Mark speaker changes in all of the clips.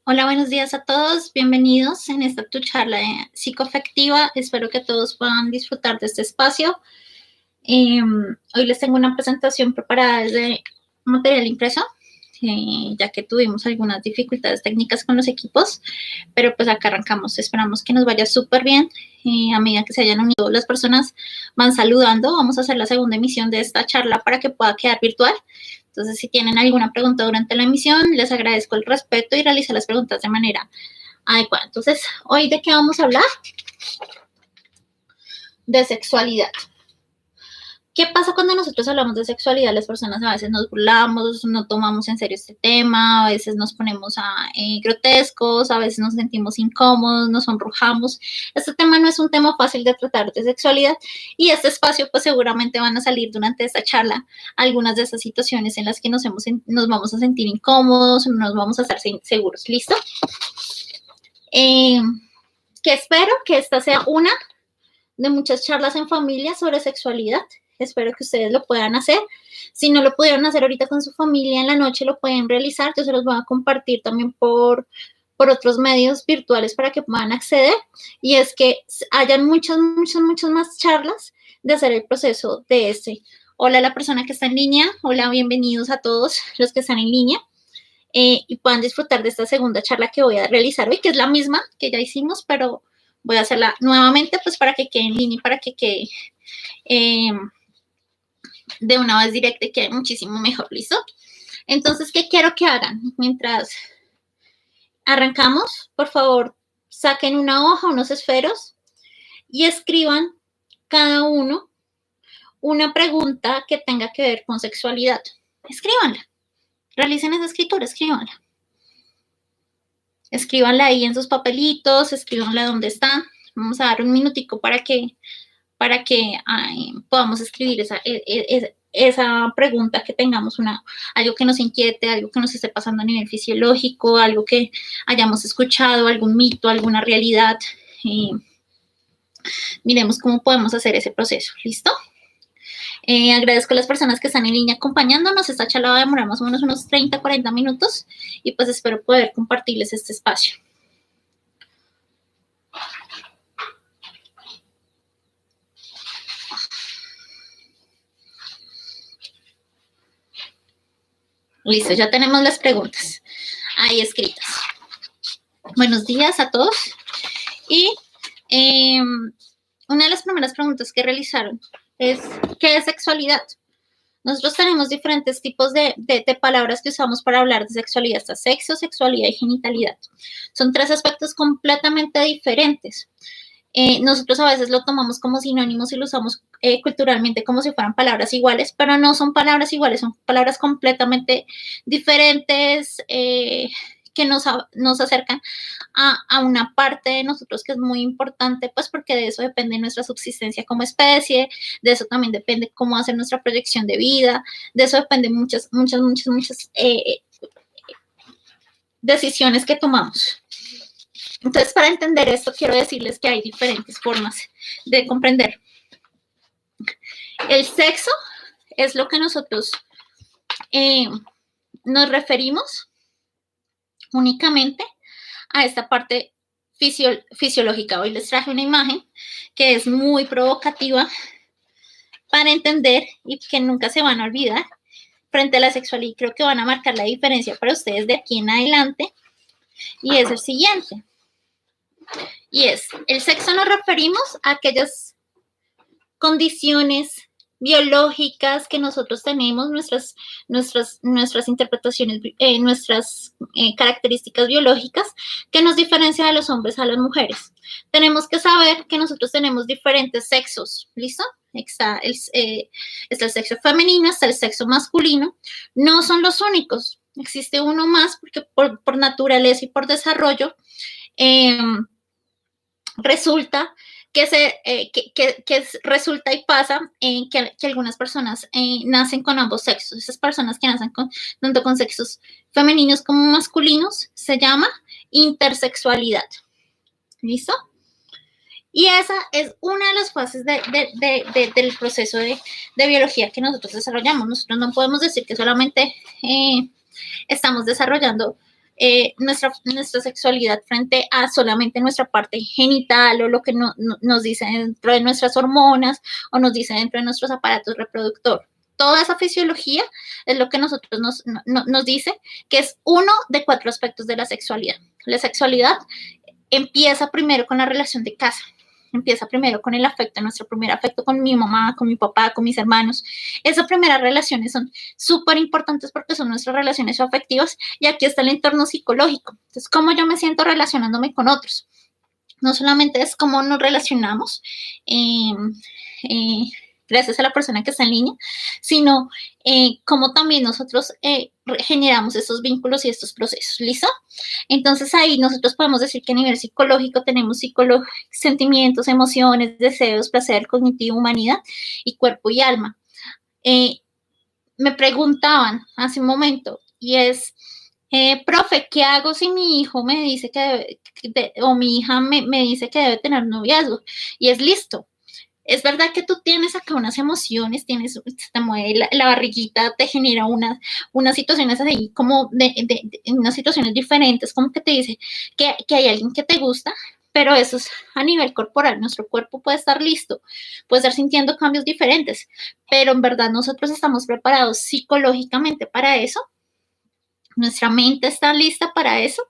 Speaker 1: Hola, buenos días a todos. Bienvenidos en esta tu charla psicoafectiva. Espero que todos puedan disfrutar de este espacio. Hoy les tengo una presentación preparada desde material impreso, ya que tuvimos algunas dificultades técnicas con los equipos, pero pues acá arrancamos. Esperamos que nos vaya súper bien. A medida que se hayan unido las personas, van saludando. Vamos a hacer la segunda emisión de esta charla para que pueda quedar virtual. Entonces, si tienen alguna pregunta durante la emisión, les agradezco el respeto y realizar las preguntas de manera adecuada. Entonces, ¿hoy de qué vamos a hablar? De sexualidad. ¿Qué pasa cuando nosotros hablamos de sexualidad? Las personas a veces nos burlamos, no tomamos en serio este tema, a veces nos ponemos grotescos, a veces nos sentimos incómodos, nos sonrojamos. Este tema no es un tema fácil de tratar de sexualidad y este espacio pues seguramente van a salir durante esta charla algunas de esas situaciones en las que nos vamos a sentir incómodos, nos vamos a estar seguros. ¿Listo? Que espero que esta sea una de muchas charlas en familia sobre sexualidad. Espero que ustedes lo puedan hacer. Si no lo pudieron hacer ahorita con su familia en la noche, lo pueden realizar. Yo se los voy a compartir también por otros medios virtuales para que puedan acceder. Y es que hayan muchas más charlas de hacer el proceso de este. Hola a la persona que está en línea. Hola, bienvenidos a todos los que están en línea. Y puedan disfrutar de esta segunda charla que voy a realizar hoy, que es la misma que ya hicimos, pero voy a hacerla nuevamente pues para que quede en línea y para que quede de una vez directa y quede muchísimo mejor. ¿Listo? Entonces, ¿qué quiero que hagan? Mientras arrancamos, por favor, saquen una hoja, unos esferos y escriban cada uno una pregunta que tenga que ver con sexualidad. Escríbanla. Realicen esa escritura, escríbanla. Escríbanla ahí en sus papelitos, escríbanla donde están. Vamos a dar un minutico para que podamos escribir esa pregunta, que tengamos algo que nos inquiete, algo que nos esté pasando a nivel fisiológico, algo que hayamos escuchado, algún mito, alguna realidad. Miremos cómo podemos hacer ese proceso. ¿Listo? Agradezco a las personas que están en línea acompañándonos. Esta charla va a demorar más o menos unos 30, 40 minutos y pues espero poder compartirles este espacio. Listo, ya tenemos las preguntas ahí escritas. Buenos días a todos. Y una de las primeras preguntas que realizaron es, ¿qué es sexualidad? Nosotros tenemos diferentes tipos de palabras que usamos para hablar de sexualidad. Está sexo, sexualidad y genitalidad. Son tres aspectos completamente diferentes. Nosotros a veces lo tomamos como sinónimos y lo usamos culturalmente como si fueran palabras iguales, pero no son palabras iguales, son palabras completamente diferentes que nos acercan a una parte de nosotros que es muy importante, pues porque de eso depende nuestra subsistencia como especie, de eso también depende cómo hacer nuestra proyección de vida, de eso depende muchas decisiones que tomamos. Entonces, para entender esto, quiero decirles que hay diferentes formas de comprender. El sexo es lo que nosotros nos referimos únicamente a esta parte fisiológica. Hoy les traje una imagen que es muy provocativa para entender y que nunca se van a olvidar frente a la sexualidad. Creo que van a marcar la diferencia para ustedes de aquí en adelante. Y es el siguiente. Y es, el sexo nos referimos a aquellas condiciones biológicas que nosotros tenemos, nuestras interpretaciones, nuestras características biológicas que nos diferencian de los hombres a las mujeres. Tenemos que saber que nosotros tenemos diferentes sexos, ¿listo? Está el sexo femenino, está el sexo masculino. No son los únicos, existe uno más porque por naturaleza y por desarrollo resulta que resulta y pasa que algunas personas nacen con ambos sexos. Esas personas que nacen tanto con sexos femeninos como masculinos se llama intersexualidad. ¿Listo? Y esa es una de las fases del proceso de biología que nosotros desarrollamos. Nosotros no podemos decir que solamente estamos desarrollando nuestra sexualidad frente a solamente nuestra parte genital o lo que nos dice dentro de nuestras hormonas o nos dice dentro de nuestros aparatos reproductores. Toda esa fisiología es lo que nosotros nos dice que es uno de 4 aspectos de la sexualidad. La sexualidad empieza primero con la relación de casa, empieza primero con el afecto, nuestro primer afecto con mi mamá, con mi papá, con mis hermanos. Esas primeras relaciones son súper importantes porque son nuestras relaciones afectivas y aquí está el entorno psicológico. Entonces, cómo yo me siento relacionándome con otros. No solamente es cómo nos relacionamos, gracias a la persona que está en línea, sino cómo también nosotros generamos estos vínculos y estos procesos, ¿listo? Entonces ahí nosotros podemos decir que a nivel psicológico tenemos sentimientos, emociones, deseos, placer, cognitivo, humanidad y cuerpo y alma. Me preguntaban hace un momento y es, profe, ¿qué hago si mi hijo me dice o mi hija me dice que debe tener noviazgo? Y es listo. Es verdad que tú tienes acá unas emociones, te mueve la barriguita, te genera unas situaciones así, como unas situaciones diferentes, como que te dice que hay alguien que te gusta, pero eso es a nivel corporal. Nuestro cuerpo puede estar listo, puede estar sintiendo cambios diferentes, pero en verdad nosotros estamos preparados psicológicamente para eso. Nuestra mente está lista para eso,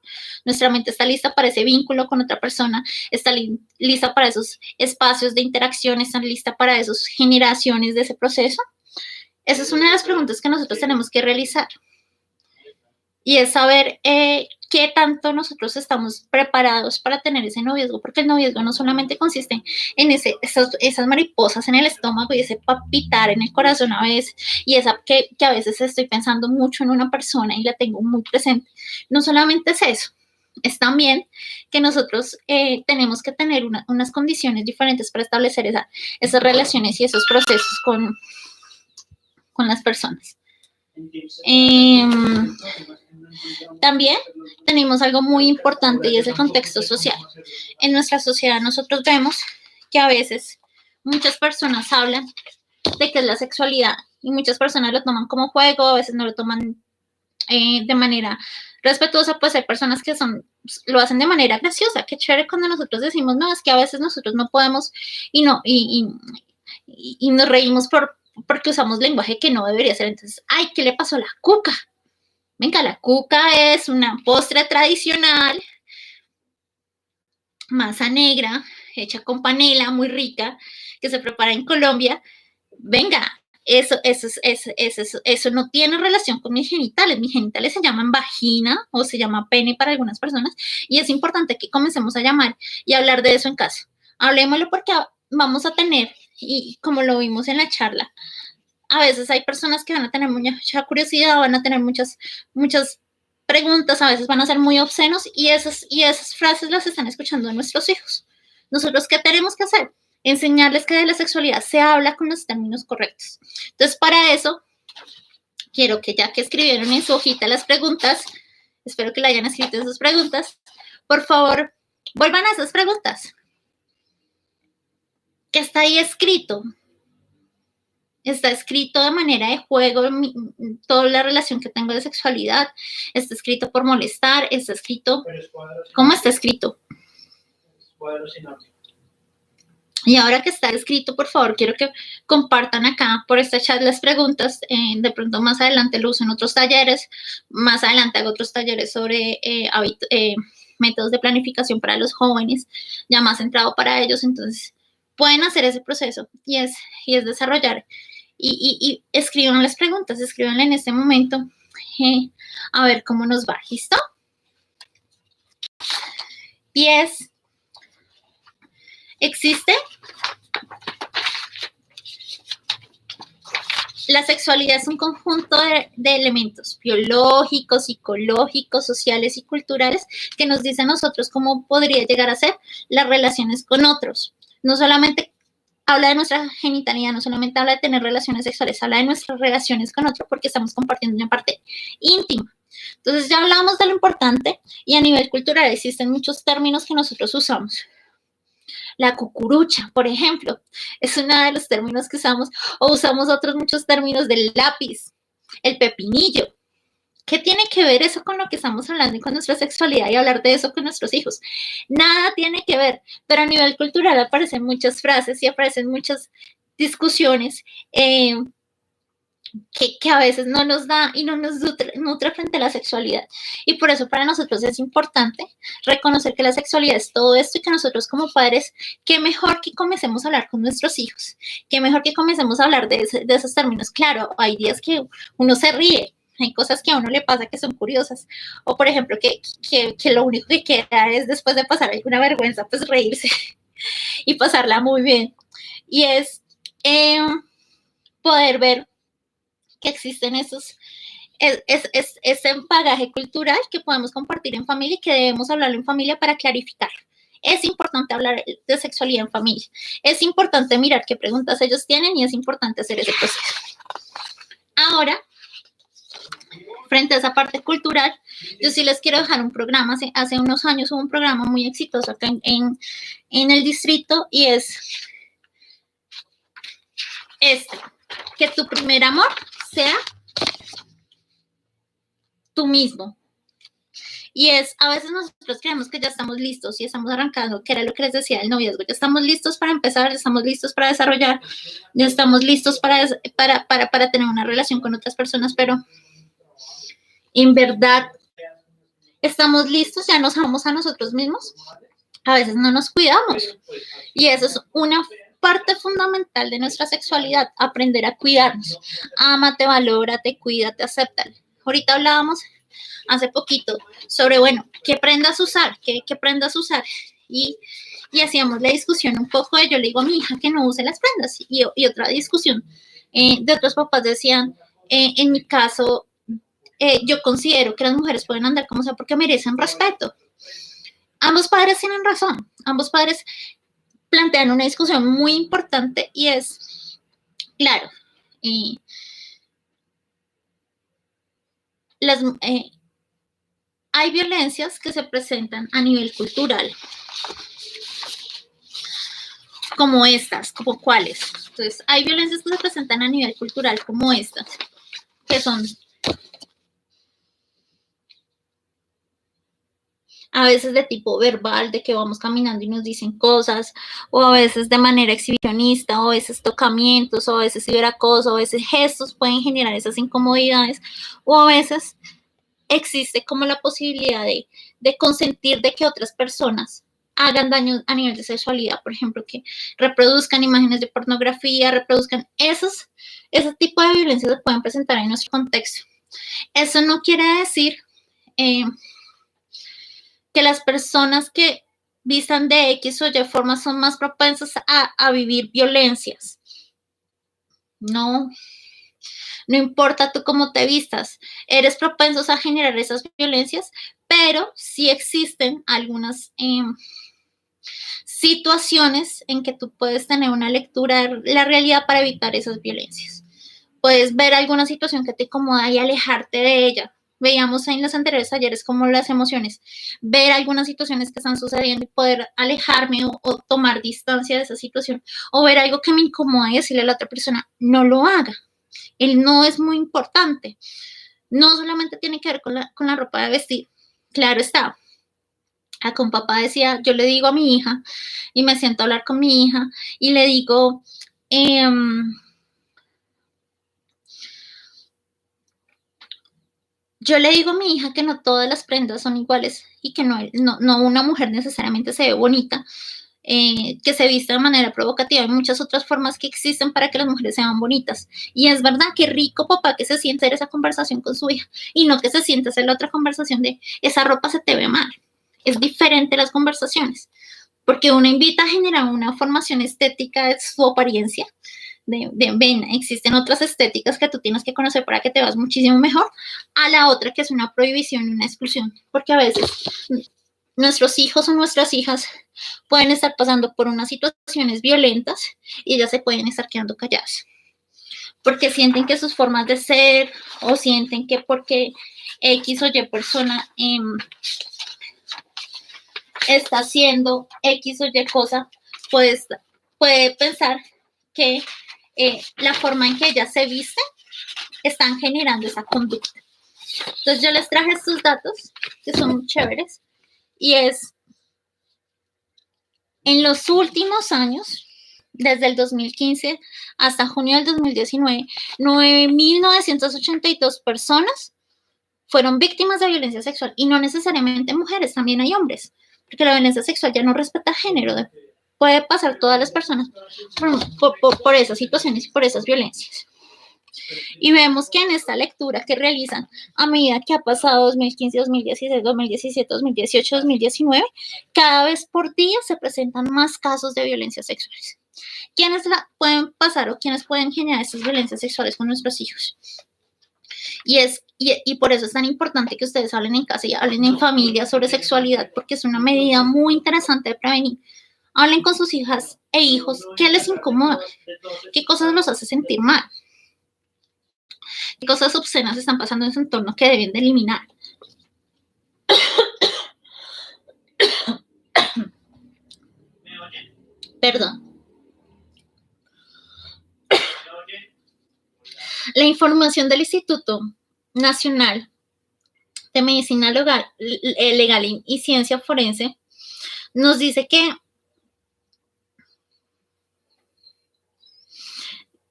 Speaker 1: nuestra mente está lista para ese vínculo con otra persona, está lista para esos espacios de interacción, está lista para esas generaciones de ese proceso. Esa es una de las preguntas que nosotros tenemos que realizar. Y es saber qué tanto nosotros estamos preparados para tener ese noviazgo, porque el noviazgo no solamente consiste en esas mariposas en el estómago y ese palpitar en el corazón a veces, y esa que a veces estoy pensando mucho en una persona y la tengo muy presente. No solamente es eso, es también que nosotros tenemos que tener unas condiciones diferentes para establecer esas relaciones y esos procesos con las personas. También tenemos algo muy importante y es el contexto social. En nuestra sociedad nosotros vemos que a veces muchas personas hablan de qué es la sexualidad y muchas personas lo toman como juego, a veces no lo toman de manera respetuosa, pues hay personas que lo hacen de manera graciosa. Qué chévere cuando nosotros decimos, no, es que a veces nosotros no podemos y nos reímos porque usamos lenguaje que no debería ser. Entonces, ay, ¿qué le pasó a la cuca? Venga, la cuca es una postre tradicional, masa negra, hecha con panela, muy rica, que se prepara en Colombia. Venga, eso no tiene relación con mis genitales. Mis genitales se llaman vagina o se llama pene para algunas personas y es importante que comencemos a llamar y hablar de eso en casa. Hablemoslo porque vamos a tener, y como lo vimos en la charla, a veces hay personas que van a tener mucha curiosidad, van a tener muchas preguntas, a veces van a ser muy obscenos y esas frases las están escuchando nuestros hijos. ¿Nosotros qué tenemos que hacer? Enseñarles que de la sexualidad se habla con los términos correctos. Entonces, para eso, quiero que ya que escribieron en su hojita las preguntas, espero que la hayan escrito esas preguntas, por favor, vuelvan a esas preguntas. ¿Qué está ahí escrito? Está escrito de manera de juego, toda la relación que tengo de sexualidad, está escrito por molestar, está escrito... ¿Cómo está escrito? Y ahora que está escrito, por favor, quiero que compartan acá por esta chat las preguntas. De pronto más adelante lo uso en otros talleres, más adelante hago otros talleres sobre métodos de planificación para los jóvenes, ya más centrado para ellos. Entonces, pueden hacer ese proceso y es desarrollar. Y escriban las preguntas, escríbanle en este momento a ver cómo nos va. ¿Listo? 10. ¿Existe? La sexualidad es un conjunto de elementos biológicos, psicológicos, sociales y culturales que nos dicen a nosotros cómo podría llegar a ser las relaciones con otros. No solamente habla de nuestra genitalidad, no solamente habla de tener relaciones sexuales, habla de nuestras relaciones con otros porque estamos compartiendo una parte íntima. Entonces ya hablamos de lo importante y a nivel cultural existen muchos términos que nosotros usamos. La cucurucha, por ejemplo, es uno de los términos que usamos, o usamos otros muchos términos del lápiz, el pepinillo. ¿Qué tiene que ver eso con lo que estamos hablando y con nuestra sexualidad y hablar de eso con nuestros hijos? Nada tiene que ver, pero a nivel cultural aparecen muchas frases y aparecen muchas discusiones que a veces no nos da y no nos nutre frente a la sexualidad. Y por eso para nosotros es importante reconocer que la sexualidad es todo esto y que nosotros como padres, qué mejor que comencemos a hablar con nuestros hijos, qué mejor que comencemos a hablar de esos términos. Claro, hay días que uno se ríe, hay cosas que a uno le pasa que son curiosas, o por ejemplo que lo único que queda es después de pasar alguna vergüenza, pues reírse y pasarla muy bien. Y es poder ver que existen ese bagaje cultural que podemos compartir en familia y que debemos hablarlo en familia para clarificar. Es importante hablar de sexualidad en familia. Es importante mirar qué preguntas ellos tienen y es importante hacer ese proceso. Ahora, frente a esa parte cultural, yo sí les quiero dejar un programa. Hace unos años hubo un programa muy exitoso acá en el distrito y es que tu primer amor sea tú mismo. Y a veces nosotros creemos que ya estamos listos y estamos arrancando, que era lo que les decía del noviazgo, ya estamos listos para empezar, ya estamos listos para desarrollar, ya estamos listos para tener una relación con otras personas, pero en verdad estamos listos, ya nos amamos a nosotros mismos, a veces no nos cuidamos. Y eso es una parte fundamental de nuestra sexualidad, aprender a cuidarnos. Ámate, valórate, cuídate, acéptalo. Ahorita hablábamos hace poquito sobre, bueno, qué prendas usar, qué prendas usar. Y hacíamos la discusión un poco de, yo le digo a mi hija que no use las prendas. Y otra discusión de otros papás decían, en mi caso, yo considero que las mujeres pueden andar como sea porque merecen respeto. Ambos padres tienen razón, ambos padres plantean una discusión muy importante y es, claro, hay violencias que se presentan a nivel cultural, como estas, como cuáles. Entonces, hay violencias que se presentan a nivel cultural como estas, que son a veces de tipo verbal, de que vamos caminando y nos dicen cosas, o a veces de manera exhibicionista, o a veces tocamientos, o a veces ciberacoso, o a veces gestos pueden generar esas incomodidades, o a veces existe como la posibilidad de consentir de que otras personas hagan daño a nivel de sexualidad, por ejemplo, que reproduzcan imágenes de pornografía, reproduzcan ese tipo de violencias se pueden presentar en nuestro contexto. Eso no quiere decir que las personas que vistan de X o Y forma son más propensas a vivir violencias. No importa tú cómo te vistas, eres propensos a generar esas violencias, pero sí existen algunas situaciones en que tú puedes tener una lectura de la realidad para evitar esas violencias. Puedes ver alguna situación que te incomoda y alejarte de ella. Veíamos en los anteriores talleres como las emociones, ver algunas situaciones que están sucediendo y poder alejarme o tomar distancia de esa situación, o ver algo que me incomoda y decirle a la otra persona, no lo haga. El no es muy importante. No solamente tiene que ver con la ropa de vestir. Claro está. Acá un papá decía, yo le digo a mi hija y me siento a hablar con mi hija y le digo, yo le digo a mi hija que no todas las prendas son iguales y que no una mujer necesariamente se ve bonita, que se vista de manera provocativa. Hay muchas otras formas que existen para que las mujeres sean bonitas. Y es verdad, qué rico papá que se siente en esa conversación con su hija y no que se siente en la otra conversación de esa ropa se te ve mal. Es diferente las conversaciones, porque uno invita a generar una formación estética de su apariencia, ven, existen otras estéticas que tú tienes que conocer para que te veas muchísimo mejor, a la otra que es una prohibición y una exclusión, porque a veces nuestros hijos o nuestras hijas pueden estar pasando por unas situaciones violentas y ellas se pueden estar quedando calladas, porque sienten que sus formas de ser o sienten que porque X o Y persona está haciendo X o Y cosa, pues puede pensar que la forma en que ellas se visten están generando esa conducta. Entonces yo les traje estos datos que son muy chéveres y es en los últimos años, desde el 2015 hasta junio del 2019, 9.982 personas fueron víctimas de violencia sexual y no necesariamente mujeres, también hay hombres, porque la violencia sexual ya no respeta género, puede pasar todas las personas por esas situaciones y por esas violencias. Y vemos que en esta lectura que realizan a medida que ha pasado 2015, 2016, 2017, 2018, 2019, cada vez por día se presentan más casos de violencia sexuales. ¿Quiénes pueden pasar o quiénes pueden generar estas violencias sexuales con nuestros hijos? Y por eso es tan importante que ustedes hablen en casa y hablen en familia sobre sexualidad, porque es una medida muy interesante de prevenir. Hablen con sus hijas e hijos qué les incomoda, qué cosas los hace sentir mal, qué cosas obscenas están pasando en su entorno que deben de eliminar. Perdón. La información del Instituto Nacional de Medicina Legal y Ciencia Forense nos dice que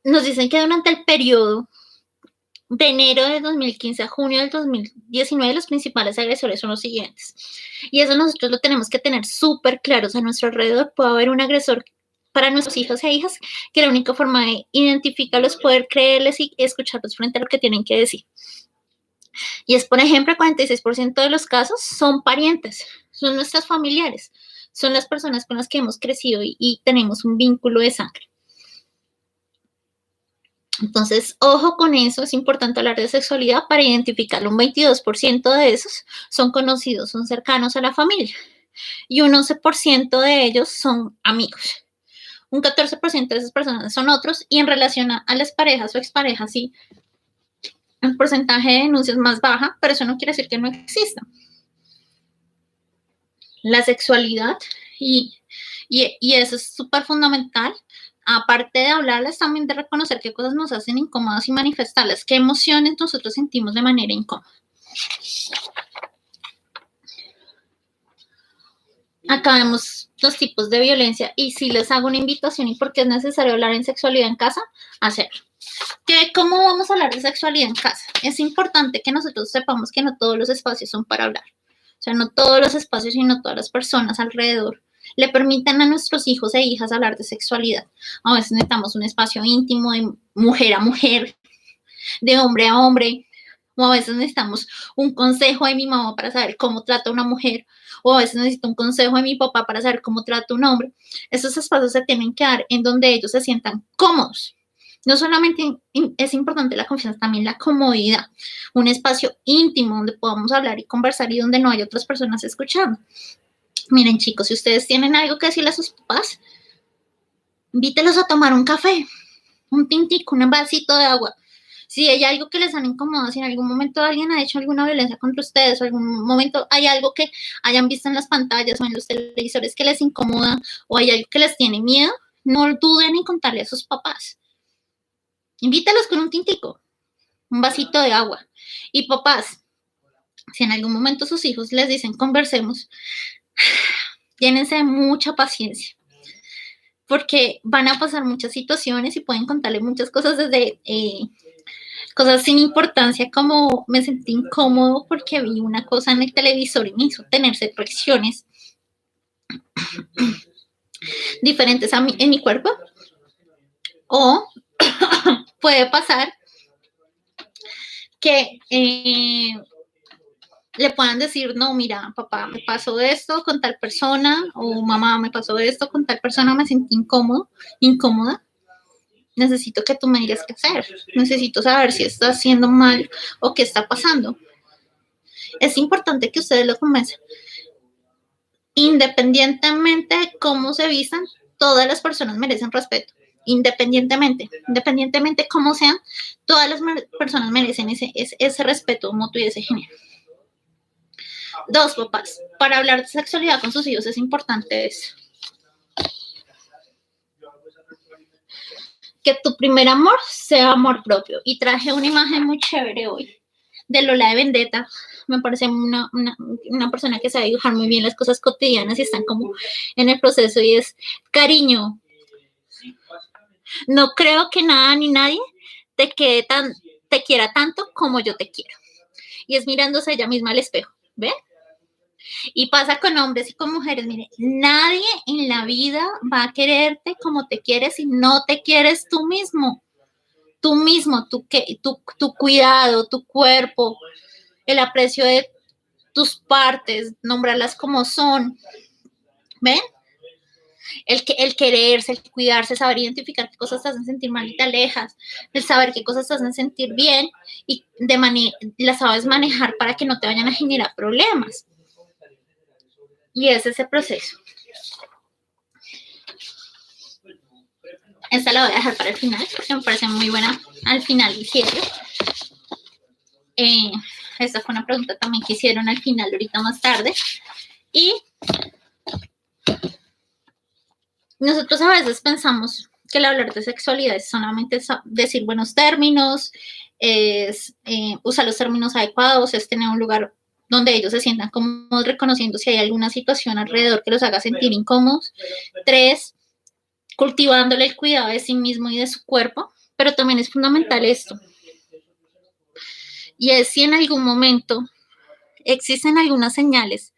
Speaker 1: durante el periodo de enero de 2015 a junio del 2019 los principales agresores son los siguientes. Y eso nosotros lo tenemos que tener súper claros a nuestro alrededor. Puede haber un agresor para nuestros hijos e hijas que la única forma de identificarlos es poder creerles y escucharlos frente a lo que tienen que decir. Y es, por ejemplo, el 46% de los casos son parientes, son nuestros familiares, son las personas con las que hemos crecido y tenemos un vínculo de sangre. Entonces, ojo con eso, es importante hablar de sexualidad para identificarlo. Un 22% de esos son conocidos, son cercanos a la familia y un 11% de ellos son amigos. Un 14% de esas personas son otros y en relación a las parejas o exparejas, sí, el porcentaje de denuncias más baja, pero eso no quiere decir que no exista. La sexualidad y eso es súper fundamental. Aparte de hablarles, también de reconocer qué cosas nos hacen incómodas y manifestarlas, qué emociones nosotros sentimos de manera incómoda. Acá vemos los tipos de violencia y si les hago una invitación y por qué es necesario hablar en sexualidad en casa, hacerlo. ¿Cómo vamos a hablar de sexualidad en casa? Es importante que nosotros sepamos que no todos los espacios son para hablar. O sea, no todos los espacios y no todas las personas alrededor le permiten a nuestros hijos e hijas hablar de sexualidad. A veces necesitamos un espacio íntimo de mujer a mujer, de hombre a hombre, o a veces necesitamos un consejo de mi mamá para saber cómo trata a una mujer, o a veces necesito un consejo de mi papá para saber cómo trata a un hombre. Esos espacios se tienen que dar en donde ellos se sientan cómodos. No solamente es importante la confianza, también la comodidad. Un espacio íntimo donde podamos hablar y conversar y donde no haya otras personas escuchando. Miren, chicos, si ustedes tienen algo que decirle a sus papás, invítelos a tomar un café, un tintico, un vasito de agua. Si hay algo que les han incomodado, si en algún momento alguien ha hecho alguna violencia contra ustedes o algún momento hay algo que hayan visto en las pantallas o en los televisores que les incomoda o hay algo que les tiene miedo, no duden en contarle a sus papás. Invítalos con un tintico, un vasito de agua. Y papás, si en algún momento sus hijos les dicen conversemos, llénense de mucha paciencia, porque van a pasar muchas situaciones y pueden contarle muchas cosas desde cosas sin importancia como me sentí incómodo porque vi una cosa en el televisor y me hizo tener reacciones diferentes en mi cuerpo. O puede pasar que le puedan decir, no, mira, papá, me pasó esto con tal persona, o mamá, me pasó esto con tal persona, me sentí incómoda. Necesito que tú me digas qué hacer. Necesito saber si está haciendo mal o qué está pasando. Es importante que ustedes lo convencen. Independientemente de cómo se vistan, todas las personas merecen respeto. Independientemente de cómo sean, todas las personas merecen ese respeto mutuo y ese género. 2, papás, para hablar de sexualidad con sus hijos es importante eso. Que tu primer amor sea amor propio. Y traje una imagen muy chévere hoy de Lola de Vendetta. Me parece una persona que sabe dibujar muy bien las cosas cotidianas y están como en el proceso y es cariño. No creo que nada ni nadie te quiera tanto como yo te quiero. Y es mirándose ella misma al espejo, ¿ven? Y pasa con hombres y con mujeres, mire, nadie en la vida va a quererte como te quieres si no te quieres tú mismo. Tú mismo, tu cuidado, tu cuerpo, el aprecio de tus partes, nombrarlas como son. ¿Ven? El quererse, el cuidarse, saber identificar qué cosas te hacen sentir mal y te alejas, el saber qué cosas te hacen sentir bien y las sabes manejar para que no te vayan a generar problemas. Y es ese proceso. Esta la voy a dejar para el final, porque me parece muy buena al final y cierre. Esta fue una pregunta también que hicieron al final, ahorita más tarde. Y nosotros a veces pensamos que el hablar de sexualidad es solamente decir buenos términos, es usar los términos adecuados, es tener un lugar donde ellos se sientan cómodos reconociendo si hay alguna situación alrededor que los haga sentir incómodos. 3, cultivándole el cuidado de sí mismo y de su cuerpo, pero también es fundamental esto. Y es si en algún momento existen algunas señales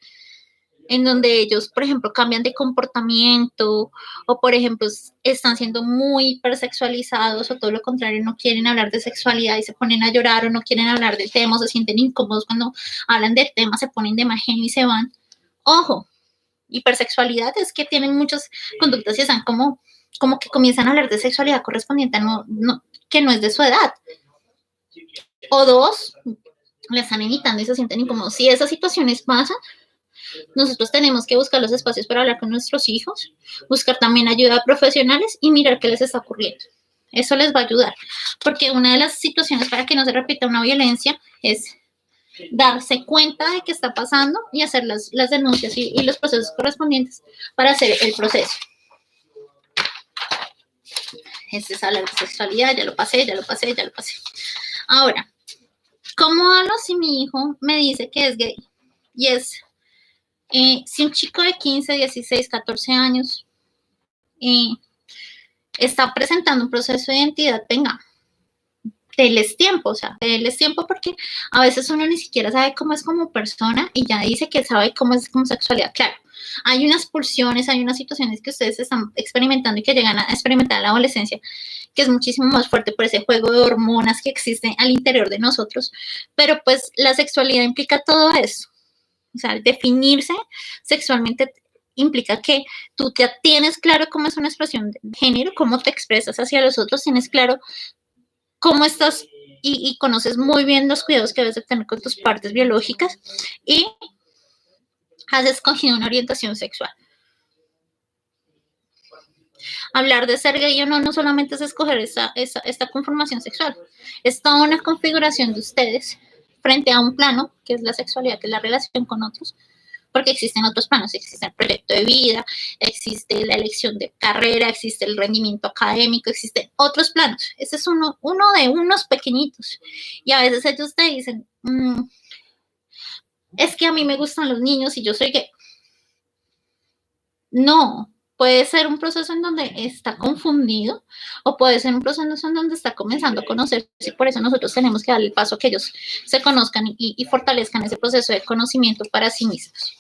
Speaker 1: en donde ellos, por ejemplo, cambian de comportamiento o, por ejemplo, están siendo muy hipersexualizados o todo lo contrario, no quieren hablar de sexualidad y se ponen a llorar o no quieren hablar del tema o se sienten incómodos cuando hablan del tema, se ponen de mal genio y se van. Ojo, hipersexualidad es que tienen muchas conductas y están como que comienzan a hablar de sexualidad correspondiente a que no es de su edad. O 2, la están imitando y se sienten incómodos. Si esas situaciones pasan, nosotros tenemos que buscar los espacios para hablar con nuestros hijos, buscar también ayuda a profesionales y mirar qué les está ocurriendo. Eso les va a ayudar, porque una de las situaciones para que no se repita una violencia es darse cuenta de qué está pasando y hacer las denuncias y los procesos correspondientes para hacer el proceso. Este es hablar de sexualidad, ya lo pasé. Ahora, ¿cómo hablo si mi hijo me dice que es gay? Y es, si un chico de 15, 16, 14 años está presentando un proceso de identidad, venga, déles tiempo, déles tiempo porque a veces uno ni siquiera sabe cómo es como persona y ya dice que sabe cómo es como sexualidad. Claro, hay unas pulsiones, hay unas situaciones que ustedes están experimentando y que llegan a experimentar en la adolescencia, que es muchísimo más fuerte por ese juego de hormonas que existe al interior de nosotros, pero pues la sexualidad implica todo eso. O sea, definirse sexualmente implica que tú te tienes claro cómo es una expresión de género, cómo te expresas hacia los otros, tienes claro cómo estás y conoces muy bien los cuidados que debes de tener con tus partes biológicas y has escogido una orientación sexual. Hablar de ser gay o no solamente es escoger esta conformación sexual, es toda una configuración de ustedes frente a un plano, que es la sexualidad, que es la relación con otros, porque existen otros planos, existe el proyecto de vida, existe la elección de carrera, existe el rendimiento académico, existen otros planos. Ese es uno de unos pequeñitos. Y a veces ellos te dicen, es que a mí me gustan los niños y yo soy gay. No, puede ser un proceso en donde está confundido o puede ser un proceso en donde está comenzando a conocerse y por eso nosotros tenemos que darle el paso a que ellos se conozcan y fortalezcan ese proceso de conocimiento para sí mismos.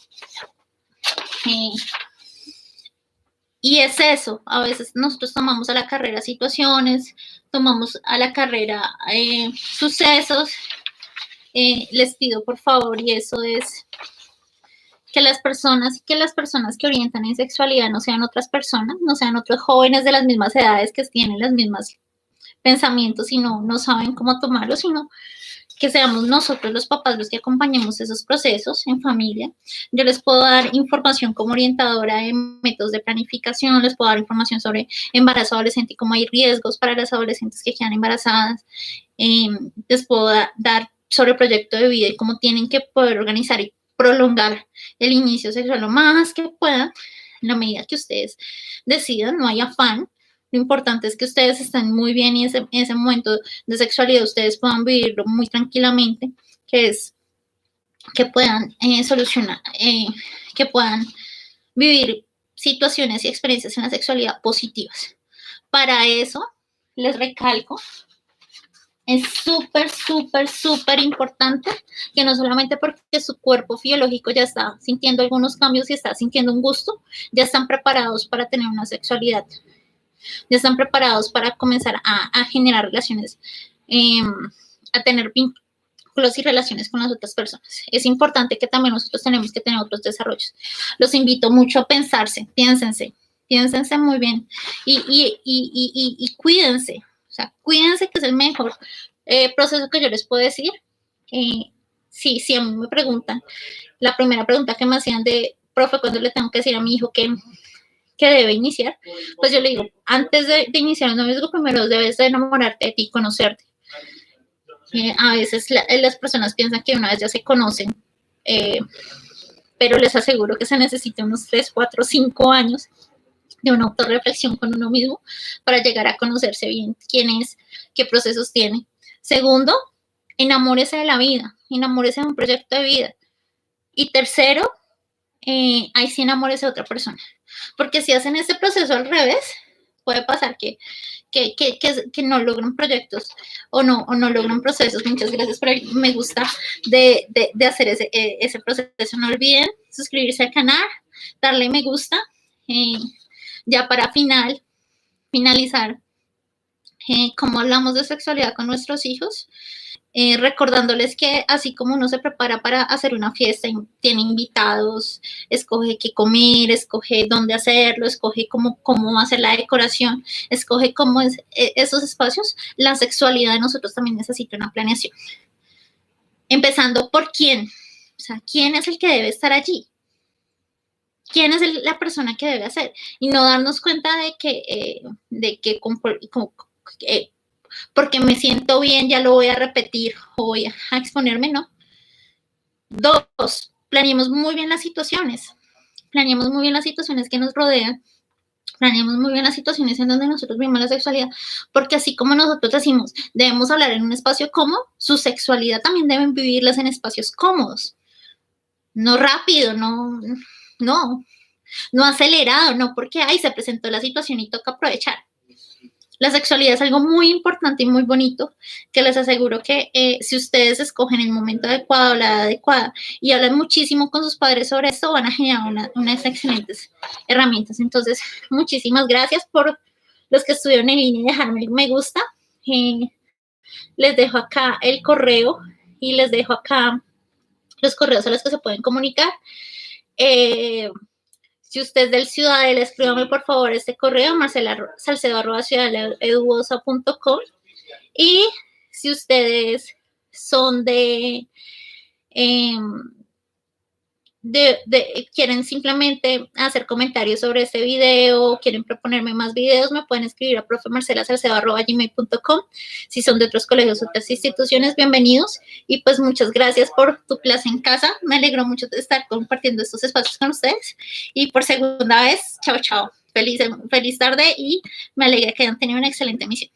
Speaker 1: Y es eso, a veces nosotros tomamos a la carrera situaciones, tomamos a la carrera sucesos, les pido por favor, y eso es que las personas que orientan en sexualidad no sean otras personas, no sean otros jóvenes de las mismas edades que tienen los mismos pensamientos y no saben cómo tomarlos, sino que seamos nosotros los papás los que acompañemos esos procesos en familia. Yo les puedo dar información como orientadora en métodos de planificación, les puedo dar información sobre embarazo adolescente y cómo hay riesgos para las adolescentes que quedan embarazadas. Les puedo dar sobre el proyecto de vida y cómo tienen que poder organizar y prolongar el inicio sexual lo más que puedan, en la medida que ustedes decidan, no hay afán. Lo importante es que ustedes estén muy bien y ese momento de sexualidad ustedes puedan vivirlo muy tranquilamente que es que puedan solucionar, que puedan vivir situaciones y experiencias en la sexualidad positivas. Para eso, les recalco, es súper importante que no solamente porque su cuerpo biológico ya está sintiendo algunos cambios y está sintiendo un gusto, ya están preparados para tener una sexualidad, ya están preparados para comenzar a generar relaciones, a tener vínculos y relaciones con las otras personas. Es importante que también nosotros tenemos que tener otros desarrollos. Los invito mucho a pensarse, piénsense muy bien y cuídense. O sea, cuídense, que es el mejor proceso que yo les puedo decir. Sí, a mí me preguntan, la primera pregunta que me hacían de, profe, ¿cuándo le tengo que decir a mi hijo que debe iniciar? Pues yo le digo, antes de iniciar un noviazgo, primero debes de enamorarte de ti, conocerte. A veces las personas piensan que una vez ya se conocen, pero les aseguro que se necesita unos 3, 4, 5 años de una autorreflexión con uno mismo para llegar a conocerse bien quién es, qué procesos tiene. Segundo, enamórese de la vida, enamórese de un proyecto de vida. Y tercero, ahí sí enamórese de otra persona. Porque si hacen este proceso al revés, puede pasar que no logran proyectos o no logran procesos. Muchas gracias por el me gusta de hacer ese proceso. No olviden suscribirse al canal, darle me gusta. Ya para finalizar, cómo hablamos de sexualidad con nuestros hijos, recordándoles que así como uno se prepara para hacer una fiesta, tiene invitados, escoge qué comer, escoge dónde hacerlo, escoge cómo va a ser la decoración, escoge cómo es esos espacios, la sexualidad de nosotros también necesita una planeación. Empezando por quién, o sea, quién es el que debe estar allí. ¿Quién es la persona que debe hacer? Y no darnos cuenta de que porque me siento bien ya lo voy a repetir o voy a exponerme, ¿no? 2, planeemos muy bien las situaciones. Planeemos muy bien las situaciones que nos rodean. Planeemos muy bien las situaciones en donde nosotros vivimos la sexualidad, porque así como nosotros decimos, debemos hablar en un espacio cómodo, su sexualidad también deben vivirlas en espacios cómodos. No rápido, no acelerado, no porque se presentó la situación y toca aprovechar. La sexualidad es algo muy importante y muy bonito, que les aseguro que si ustedes escogen el momento adecuado, la edad adecuada y hablan muchísimo con sus padres sobre esto, van a generar unas excelentes herramientas. Entonces, muchísimas gracias por los que estuvieron en línea y dejarme el me gusta. Les dejo acá el correo y les dejo acá los correos a los que se pueden comunicar. Si usted es del Ciudadela, escríbame por favor este correo, marcelasalcedo@ciudadelaeduosa.com. Y si ustedes son quieren simplemente hacer comentarios sobre este video, quieren proponerme más videos, me pueden escribir a profemarcelasalcedo@gmail.com. Si son de otros colegios, otras instituciones, bienvenidos. Y pues muchas gracias por tu clase en casa. Me alegro mucho de estar compartiendo estos espacios con ustedes. Y por segunda vez, chao. Feliz tarde y me alegra que hayan tenido una excelente emisión.